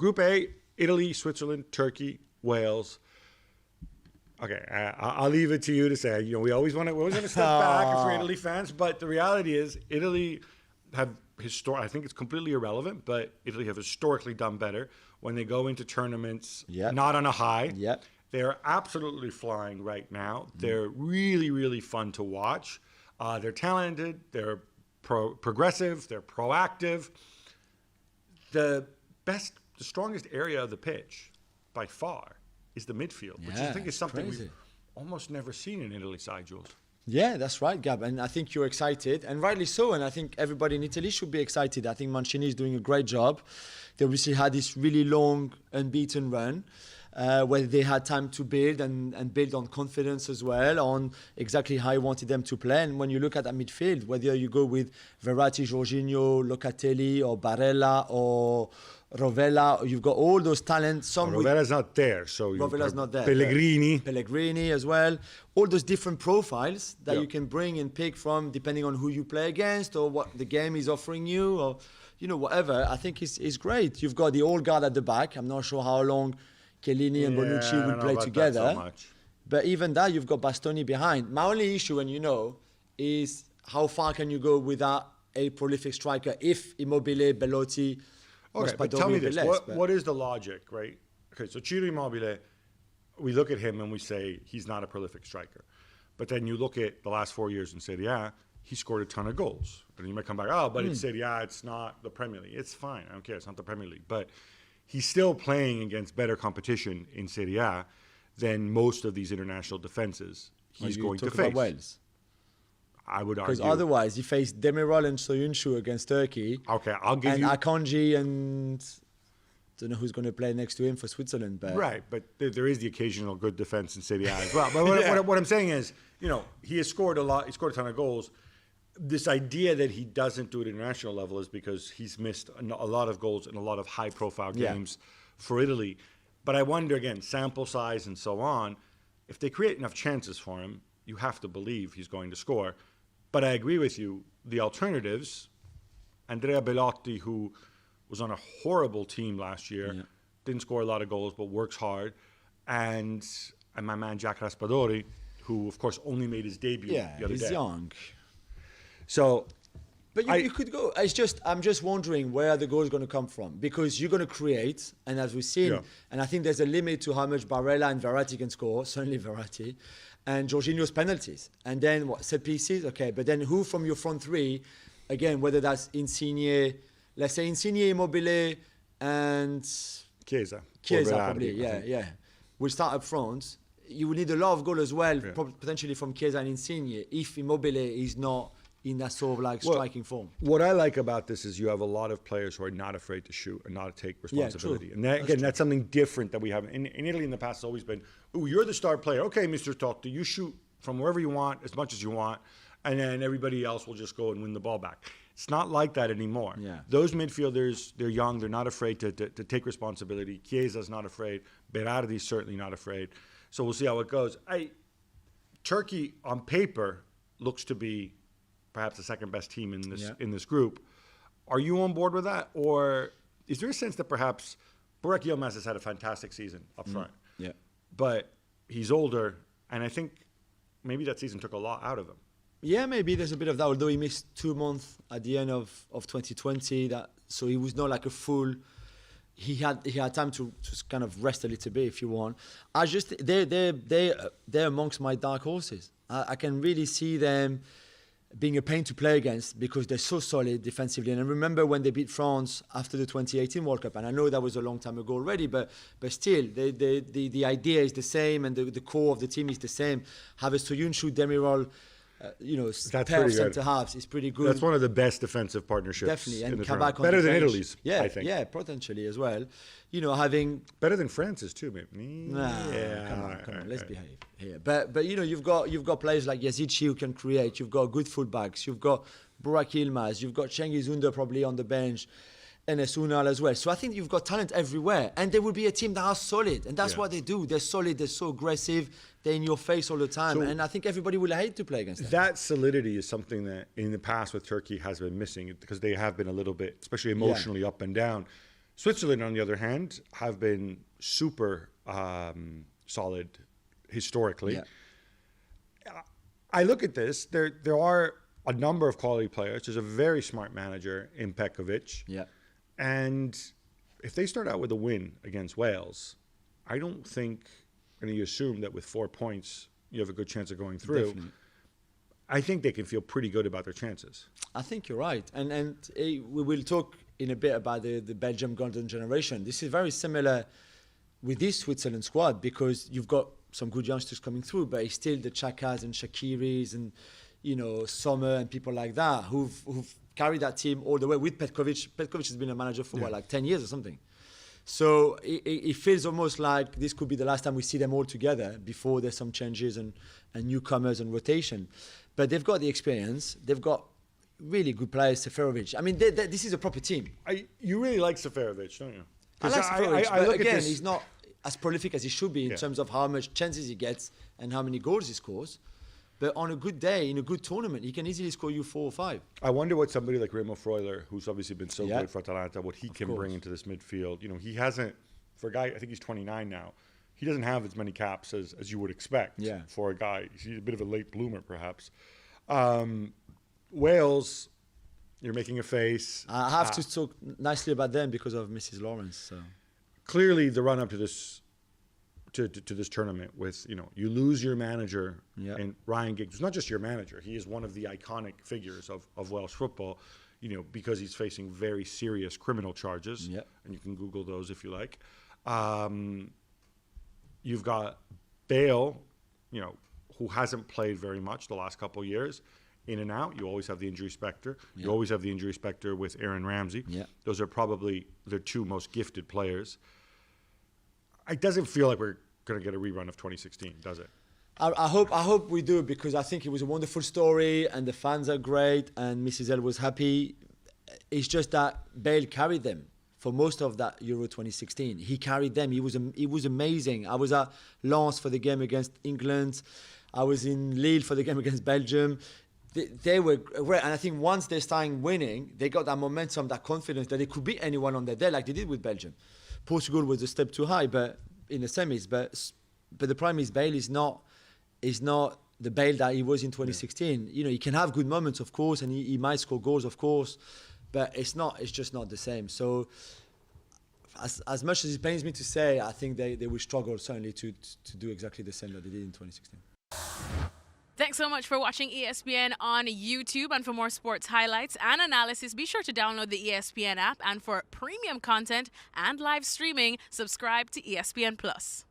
Group A, Italy, Switzerland, Turkey, Wales. Okay, I'll leave it to you to say. We always want to step back if we're Italy fans, but the reality is Italy have I think it's completely irrelevant, but Italy have historically done better when they go into tournaments not on a high. Yep. They're absolutely flying right now. They're really, really fun to watch. They're talented. They're progressive. They're proactive. The strongest area of the pitch, by far, is the midfield, which I think is something we've almost never seen in Italy side, Jules. Yeah, that's right, Gab. And I think you're excited, and rightly so. And I think everybody in Italy should be excited. I think Mancini is doing a great job. They obviously had this really long, unbeaten run where they had time to build and build on confidence as well, on exactly how he wanted them to play. And when you look at that midfield, whether you go with Verratti, Jorginho, Locatelli, or Barella, or Rovella, you've got all those talents. Rovella's not there, so Rovella's not there. Pellegrini as well. All those different profiles that you can bring and pick from, depending on who you play against or what the game is offering you, or whatever. I think it's great. You've got the old guard at the back. I'm not sure how long Chiellini and Bonucci will play together. So much. But even that, you've got Bastoni behind. My only issue, is how far can you go without a prolific striker if Immobile, Belotti. Okay, but tell me this. What is the logic, right? Okay, so Ciro Immobile, we look at him and we say he's not a prolific striker. But then you look at the last 4 years in Serie A, he scored a ton of goals. And you might come back, but it's Serie A, it's not the Premier League. It's fine, I don't care, it's not the Premier League. But he's still playing against better competition in Serie A than most of these international defenses he's going to face. About Wales? I would argue. Because otherwise, he faced Demiral and Soyuncu against Turkey. Okay, I'll give you... And Akanji and... I don't know who's going to play next to him for Switzerland. But right, but there is the occasional good defense in Serie A as well. But what I'm saying is, he has scored a lot. He scored a ton of goals. This idea that he doesn't do it at international level is because he's missed a lot of goals in a lot of high-profile games for Italy. But I wonder, again, sample size and so on, if they create enough chances for him, you have to believe he's going to score. But I agree with you. The alternatives, Andrea Belotti, who was on a horrible team last year, didn't score a lot of goals, but works hard, and my man Jack Raspadori, who, of course, only made his debut the other day. He's young. So, but you could go. I'm just wondering where the goal is going to come from, because you're going to create, and as we've seen, and I think there's a limit to how much Barella and Verratti can score. Certainly Verratti, and Jorginho's penalties, and then set pieces. Okay, but then who from your front three? Again, whether that's Insigne, let's say Insigne, Immobile, and Chiesa probably. Yeah. We'll start up front. You will need a lot of goal as well, potentially from Chiesa and Insigne, if Immobile is not in that sort of striking form. What I like about this is you have a lot of players who are not afraid to shoot and not to take responsibility. And that's something different that we have. In Italy in the past, it's always been, you're the star player. Okay, Mr. Totti, you shoot from wherever you want, as much as you want, and then everybody else will just go and win the ball back. It's not like that anymore. Yeah. Those midfielders, they're young. They're not afraid to take responsibility. Chiesa's not afraid. Berardi's certainly not afraid. So we'll see how it goes. Turkey, on paper, looks to be perhaps the second best team in this group. Are you on board with that? Or is there a sense that perhaps Burak Yilmaz has had a fantastic season up front? Yeah. But he's older, and I think maybe that season took a lot out of him. Yeah, maybe there's a bit of that, although he missed 2 months at the end of 2020. So he was not like a full... He had time to kind of rest a little bit, if you want. They're amongst my dark horses. I can really see them being a pain to play against because they're so solid defensively. And I remember when they beat France after the 2018 World Cup, and I know that was a long time ago already, but still, the idea is the same, and the core of the team is the same. Have a Soyuncu, Demiral, pair of centre halves is pretty good. That's one of the best defensive partnerships. Definitely, and Kabak better than Italy's. I think. Yeah, potentially as well. Having better than France's too, maybe. Come on, let's behave here. But you've got players like Yazici who can create. You've got good fullbacks. You've got Burak Yilmaz. You've got Cengiz Ünder probably on the bench. Enes Ünal as well. So I think you've got talent everywhere. And they will be a team that are solid. And that's what they do. They're solid. They're so aggressive. They're in your face all the time. And I think everybody will hate to play against them. That solidity is something that in the past with Turkey has been missing because they have been a little bit, especially emotionally, up and down. Switzerland, on the other hand, have been super solid historically. Yeah. I look at this. There are a number of quality players. There's a very smart manager in Petkovic. Yeah. And if they start out with a win against Wales, I don't think, and you assume that with 4 points, you have a good chance of going through. Definitely. I think they can feel pretty good about their chances. I think you're right. And we will talk in a bit about the Belgium golden generation. This is very similar with this Switzerland squad because you've got some good youngsters coming through, but it's still the Chakas and Shakiris and, Sommer and people like that who've carried that team all the way with Petkovic. Petkovic has been a manager for, 10 years or something. So it feels almost like this could be the last time we see them all together before there's some changes and newcomers and rotation. But they've got the experience. They've got really good players, Seferovic. I mean, this is a proper team. You really like Seferovic, don't you? I like Seferovic, I but look again, at this, he's not as prolific as he should be in terms of how much chances he gets and how many goals he scores. But on a good day, in a good tournament, he can easily score you 4 or 5. I wonder what somebody like Remo Freuler, who's obviously been so Yeah. good for Atalanta, what he can bring into this midfield. He hasn't, for a guy, I think he's 29 now, he doesn't have as many caps as you would expect for a guy. He's a bit of a late bloomer, perhaps. Wales, you're making a face. I have to talk nicely about them because of Mrs. Lawrence. So. Clearly, the run-up to this to this tournament with, you lose your manager and Ryan Giggs. It's not just your manager. He is one of the iconic figures of Welsh football, because he's facing very serious criminal charges. Yeah. And you can Google those if you like. You've got Bale, who hasn't played very much the last couple of years. In and out, you always have the injury specter. You always have the injury specter with Aaron Ramsey. Yeah. Those are probably their 2 most gifted players. It doesn't feel like we're going to get a rerun of 2016, does it? I hope we do because I think it was a wonderful story and the fans are great and Mrs. L was happy. It's just that Bale carried them for most of that Euro 2016. He carried them. He was amazing. I was at Lens for the game against England. I was in Lille for the game against Belgium. They were great. And I think once they started winning, they got that momentum, that confidence that they could beat anyone on their day like they did with Belgium. Portugal was a step too high, but in the semis. But the problem is Bale is not the Bale that he was in 2016. He can have good moments, of course, and he might score goals, of course, but it's just not the same. So as much as it pains me to say, I think they will struggle certainly to do exactly the same that they did in 2016. Thanks so much for watching ESPN on YouTube. And for more sports highlights and analysis, be sure to download the ESPN app. And for premium content and live streaming, subscribe to ESPN Plus.